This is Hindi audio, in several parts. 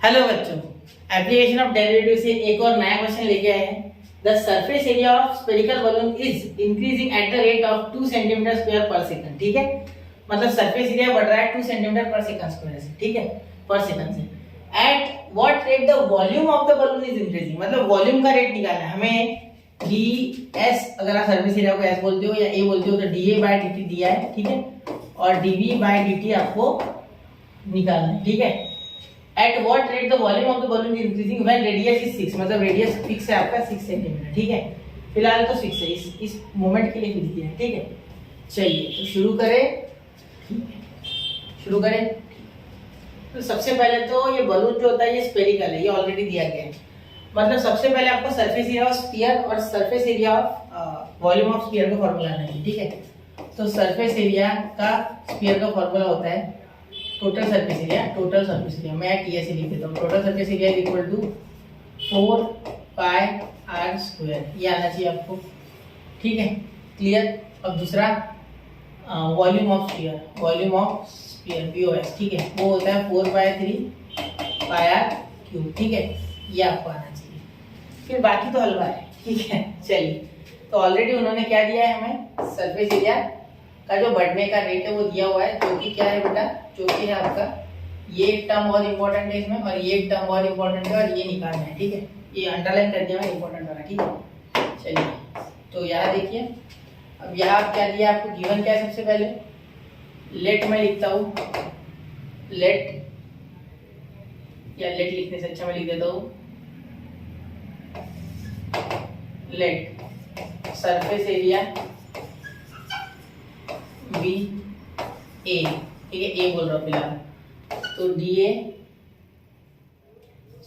हेलो बच्चों, एप्लीकेशन ऑफ डेरिवेटिव से एक और नया क्वेश्चन लेके आए हैं। The surface area of spherical balloon is increasing at the rate of 2 centimetre square पर सेकंड। ठीक है, मतलब सरफेस एरिया बढ़ रहा है 2 सेंटीमीटर पर सेकंड स्क्वायर से। ठीक है, पर सेकंड से। At what rate the volume of the balloon is increasing, मतलब वॉल्यूम का रेट निकालना है हमें। ds, अगर आप सरफेस एरिया को s बोलते हो या a बोलते हो तो dA/dt दिया है। ठीक है, और dV/dt आपको निकालना है। ठीक है, at what rate the volume of the balloon is increasing when radius is 6, मतलब रेडियस फिक्स है आपका 6 सेंटीमीटर। ठीक है, फिलहाल तो 6 है, इस मोमेंट के लिए फिक्स दिया है। ठीक है, चलिए तो शुरू करें। तो सबसे पहले तो ये बलून जो होता है ये स्फेरिकल है, ये ऑलरेडी दिया गया है। मतलब सबसे पहले आपको सरफेस एरिया ऑफ स्फीयर और surface area of volume of sphere का फार्मूला आना है। ठीक है, तो सरफेस एरिया का स्फीयर का फार्मूला होता है टोटल सरफेस एरिया मैं टीएस लिख देता हूँ। Total surface area is equal to 4 pi r square, ये आना चाहिए आपको। ठीक है, क्लियर। अब दूसरा वॉल्यूम ऑफ स्फीयर VOS, ठीक है, वो होता है 4/3 पाई आर क्यूब। ठीक है, ये आपको आना चाहिए। फिर बाकी तो हलवा है। ठीक है, चलिए तो ऑलरेडी उन्होंने क्या दिया है हमें, सरफेस एरिया का जो बढ़ने का रेट है वो दिया हुआ है, जो कि क्या है बेटा, जो कि है आपका ये एक टर्म बहुत इंपॉर्टेंट है इसमें, और ये एक टर्म बहुत इंपॉर्टेंट है, और ये निकालना है। ठीक है, ये अंडरलाइन कर दिया मैं इंपॉर्टेंट वाला। ठीक है, चलिए तो यहाँ देखिए, अब यहाँ क्या दिया आपको, गिवन क्या है सबसे पहले, लेट मैं लिखता हूँ, लेट लिखने से अच्छा मैं लिख देता हूँ, let surface area be A. ठीक है, ए बोल रहा हूँ फिलहाल, तो DA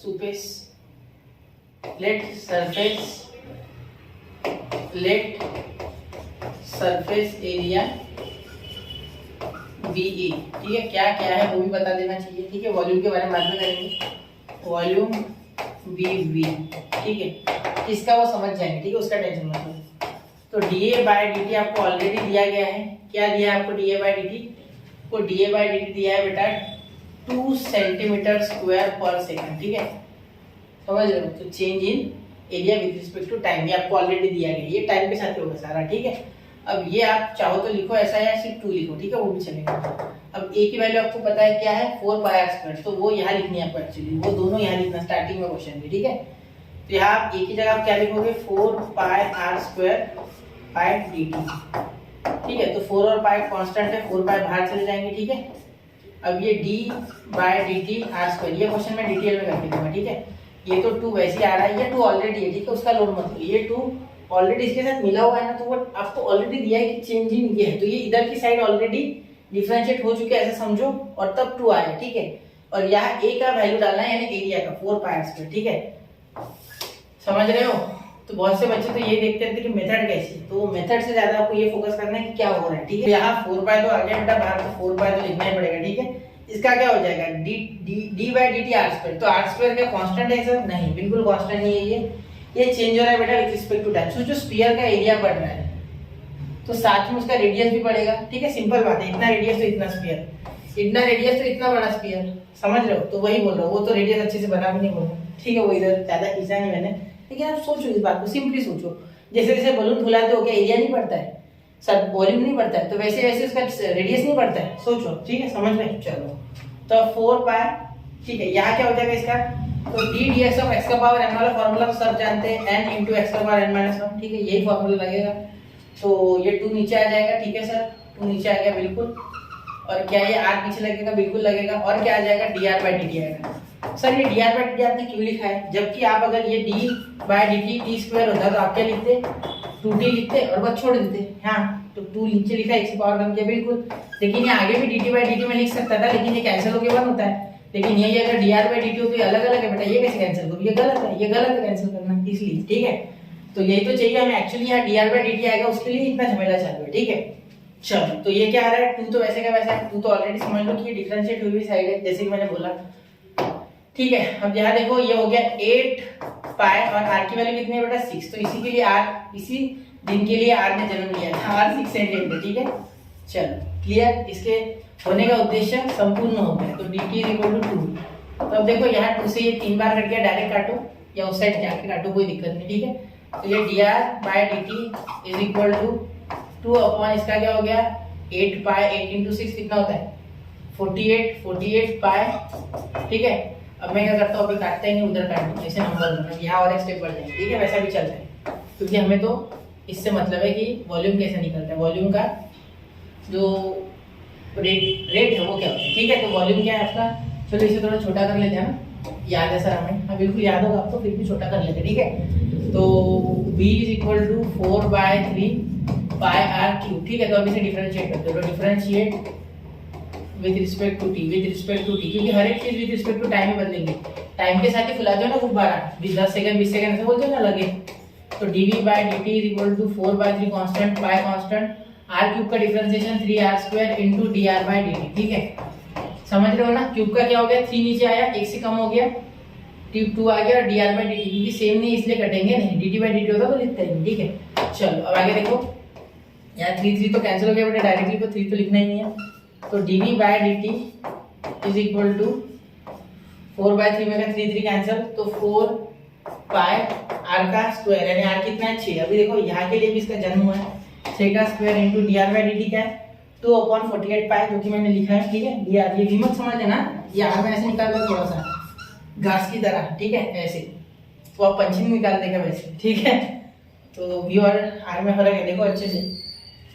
suppose let surface area BA। ठीक है, क्या क्या है वो भी बता देना चाहिए। ठीक है, वॉल्यूम के बारे में बाद में करेंगे, वॉल्यूम BV। ठीक है, इसका वो समझ जाएंगे। ठीक है, उसका टेंशन मत लो। तो dA/dt आपको ऑलरेडी दिया गया है। क्या दिया है आपको dA/dt? को dA/dt दिया है बेटा 2 सेंटीमीटर स्क्वायर पर सेकंड। ठीक है, समझ रहे हो? तो change in area with respect to time, ये आपको ऑलरेडी दिया गया है, ये टाइम के साथ होगा सारा। ठीक है, अब ये आप चाहो तो लिखो ऐसा या सिर्फ 2 लिखो। ठीक है, वो भी चलेगा। अब a की वैल्यू आपको पता है क्या है, 4 पाई आर स्क्वायर, तो वो यहाँ लिखनी है आपको एक्चुअली, वो दोनों यहाँ लिखना स्टार्टिंग में क्वेश्चन में। ठीक है, तो यहाँ आप a की जगह आप क्या लिखोगे, 4 pi r square pi dt। ठीक है, तो 4 और पाई कांस्टेंट है, 4 पाई बाहर चले जाएंगे। ठीक है, अब ये d/dt आर स्क्वायर, ये क्वेश्चन में डिटेल में करके दूंगा। ठीक है, ये तो 2 वैसे आ रहा है, ये 2 ऑलरेडी है। ठीक है, उसका लोड मत लो, ये 2 ऑलरेडी इसके साथ मिला हुआ है ना, तो वो आपको ऑलरेडी दिया है कि चेंज इन ये है, तो ये इधर की साइड ऑलरेडी डिफरेंशिएट हो चुके हैं, ऐसा समझो, और तब 2 आया। ठीक है, और यहाँ a का वैल्यू डालना है, यानी एरिया का 4 पाई आर स्क्वायर। ठीक है, समझ रहे हो? तो बहुत से बच्चे तो ये देखते थे कि मेथड कैसी, तो मेथड से ज्यादा आपको ये फोकस करना है कि क्या हो रहा है। ठीक है, यहाँ 4 पाई तो आ गया बेटा बाहर, तो 4 पाई तो लिखना ही पड़ेगा। ठीक है, इसका क्या हो जाएगा, d/dt आर स्क्वायर। तो आर स्क्वायर का कांस्टेंट है सर? नहीं, बिल्कुल कांस्टेंट नहीं है, ये चेंज हो रहा है बेटा विद रिस्पेक्ट टू टाइम। सोचो स्फीयर का एरिया बढ़ रहा है, तो साथ में उसका रेडियस भी बढ़ेगा। ठीक है, सिंपल बात है, इतना रेडियस तो इतना स्फीयर, इतना रेडियस तो इतना बड़ा स्फीयर, समझ रहे हो? तो वही बोल रहा हूँ, वो तो रेडियस अच्छे से बना भी नहीं बोल रहा। ठीक है, वो इधर ज्यादा खींचा नहीं मैंने, लेकिन आप सोचो इस बात को, सिंपली सोचो, जैसे जैसे बलून फुलाते हो क्या एरिया नहीं बढ़ता है, सर वॉल्यूम नहीं बढ़ता है, तो वैसे वैसे उसका रेडियस नहीं बढ़ता है। सोचो, ठीक है, समझ में? चलो तो 4 पाई, ठीक है, यहाँ क्या हो जाएगा इसका, तो ddx ऑफ x का पावर n वाला फार्मूला सब जानते हैं, n into x का पावर n minus 1। ठीक है, यही फार्मूला लगेगा, तो ये 2 नीचे आ जाएगा। ठीक है सर, 2 नीचे आ गया बिल्कुल, और क्या ये r पीछे लगेगा, बिल्कुल लगेगा, और क्या आ जाएगा, dr/dt आएगा। सर ये dr/dt आपने क्यों लिखा है, जबकि आप अगर ये d/dt t स्क्वायर होता तो आप क्या लिखते, 2t लिखते और बस छोड़ देते। हाँ, तो 2 नीचे लिखा, x की पावर कम किया बिल्कुल, लेकिन ये आगे भी dt/dt में लिख सकता था, लेकिन ये कैंसिल होके 1 होता है। लेकिन ये अगर dr/dt हो तो ये अलग अलग है बेटा, ये कैसे कैंसिल करूं, ये गलत है, ये गलत है कैंसिल करना, इसलिए। ठीक है, तो यही तो चाहिए हमें एक्चुअली, यहाँ dr/dt आएगा, उसके लिए इतना झमेला चालू है। ठीक है, चलो तो ये क्या आ रहा है, 2 तो वैसे का वैसा है, 2 तो ऑलरेडी समझ लो कि ये डिफरेंशिएट हुई हुई साइड है, जैसे कि मैंने बोला। ठीक है, अब यहाँ देखो ये हो गया 8 पाई, और r की वैल्यू कितनी है बेटा, 6, तो इसी के लिए r, इसी दिन के लिए r ने जन्म लिया था, r 6 सेंटीमीटर। ठीक है, चलो क्लियर, इसके होने का उद्देश्य संपूर्ण हो गया, तो dt = 2 तो अब देखो यहाँ 2 से ये 3 बार कट गया, डायरेक्ट काटो या उस साइड जाके काटो, कोई दिक्कत नहीं, ठीक है। तो ये dr/dt is equal to 2 upon इसका क्या हो गया 8 पाई, 8 इंटू 6 कितना होता है 48 पाई, ठीक है। अब मैं क्या करता हूँ, अभी काटता ही नहीं, उधर काट दूँ, ऐसे नंबर दूँ, यहाँ और एक स्टेप बढ़ जाएंगे, ठीक है। वैसा भी चलता है क्योंकि हमें तो इससे मतलब है कि वॉल्यूम कैसे निकलता है, वॉल्यूम का जो रेट है वो क्या होता है, ठीक है। तो वॉल्यूम क्या है आपका, चलो इसे थोड़ा छोटा कर लेते हैं ना, याद है सर हमें, हाँ बिल्कुल याद होगा आपको, फिर भी छोटा कर लेते हैं, ठीक है। तो V is equal to 4/3 pi r cube, ठीक है। तो अब इसे डिफरेंशिएट करते हैं, तो differentiate with respect to t, with respect to t, क्योंकि हर एक चीज विद रिस्पेक्ट टू टाइम में बदलेंगे, टाइम के साथ ही फुला दो ना गुब्बारा, 10 सेकंड 20 सेकंड ऐसे बोलते हो ना लगे। तो dv/dt is equal to 4/3 constant pi constant r cube का डिफरेंशिएशन 3r² इनटू dr/dt, ठीक है। समझ रहे हो ना, क्यूब का क्या हो गया 3 नीचे आया, 1 से कम हो गया, क्यूब 2 आ गया, और dr/dt क्योंकि सेम नहीं इसलिए कटेंगे नहीं, dt/dt होता तो लिखते हैं, ठीक है। चलो अब आगे देखो, यहाँ 3 तो कैंसिल हो गया बेटा, डायरेक्टली तो 3 तो लिखना ही नहीं है। तो dv/dt इज इक्वल टू 4/3 में 3 कैंसिल, तो 4 पाई r का स्क्वायर, यानी r कितना है 6। अभी देखो यहाँ के लिए भी इसका जन्म हुआ है, 6 का स्क्वायर इनटू dr/dt क्या है 2/48 पाई, जो कि मैंने लिखा है, ठीक है। dr ये भी मत समझ लेना, ये r में ऐसे निकाल लो थोड़ा सा घास की तरह, ठीक है, ऐसे तो आप पंचिंग निकाल देगा वैसे, ठीक है। तो v और r में फर्क है, देखो अच्छे से,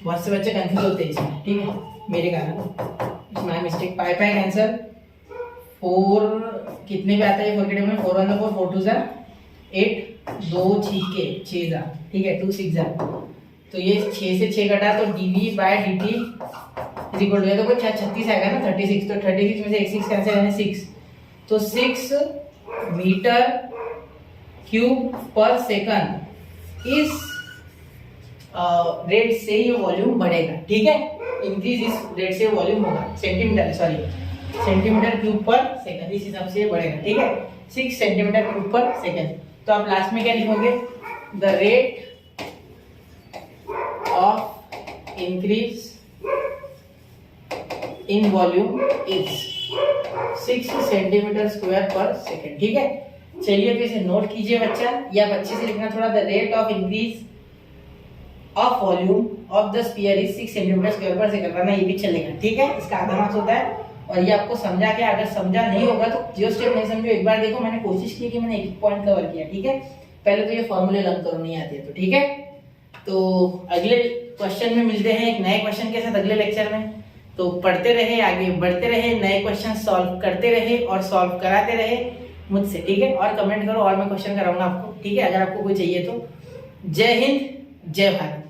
बहुत से बच्चे कंफ्यूज होते हैं इसमें, ठीक है, मेरे कारण my mistake. Pi pi cancel, 4 कितने पे आता है 4 के टेबल में, 4 1 4 4 2 8, 2 6 6 जा, ठीक है, 2 6 जा, तो ये 6 से 6 कटा, तो dv/dt इज इक्वल टू, तो 36 आएगा ना 36, तो 36 में से एक 6 कैंसिल यानी 6, तो 6 मीटर क्यूब पर सेकंड इस रेट से ये वॉल्यूम बढ़ेगा, ठीक है। इंक्रीज इस रेट से वॉल्यूम होगा, सेंटीमीटर क्यूब पर सेकंड, इस हिसाब से बढ़ेगा, ठीक है, 6 सेंटीमीटर क्यूब पर सेकंड। तो आप लास्ट में क्या लिखोगे, the rate of increase in volume is 6 centimetre square पर सेकंड, ठीक है। चलिए तो इसे नोट कीजिए बच्चा, या बच्चे से लिखना थोड़ा, the rate of increase of volume of the sphere is 6 centimetre square पर सेकंड, वरना ये भी चलेगा, ठीक है। इसका आधा मार्क्स होता है, और ये आपको समझा के, अगर समझा नहीं होगा तो जो स्टेप नहीं समझो एक बार देखो, मैंने कोशिश की कि मैंने एक पॉइंट कवर किया, ठीक है। पहले तो ये फॉर्मूले लर्न करो, नहीं आते तो, ठीक है। तो अगले क्वेश्चन में मिलते हैं एक नए क्वेश्चन के साथ अगले लेक्चर में। तो पढ़ते रहे, आगे बढ़ते रहे, नए क्वेश्चन सॉल्व करते रहे और सॉल्व कराते रहे मुझसे, ठीक है। और कमेंट करो और मैं क्वेश्चन कराऊंगा आपको, ठीक है, अगर आपको कोई चाहिए तो। जय हिंद, जय भारत।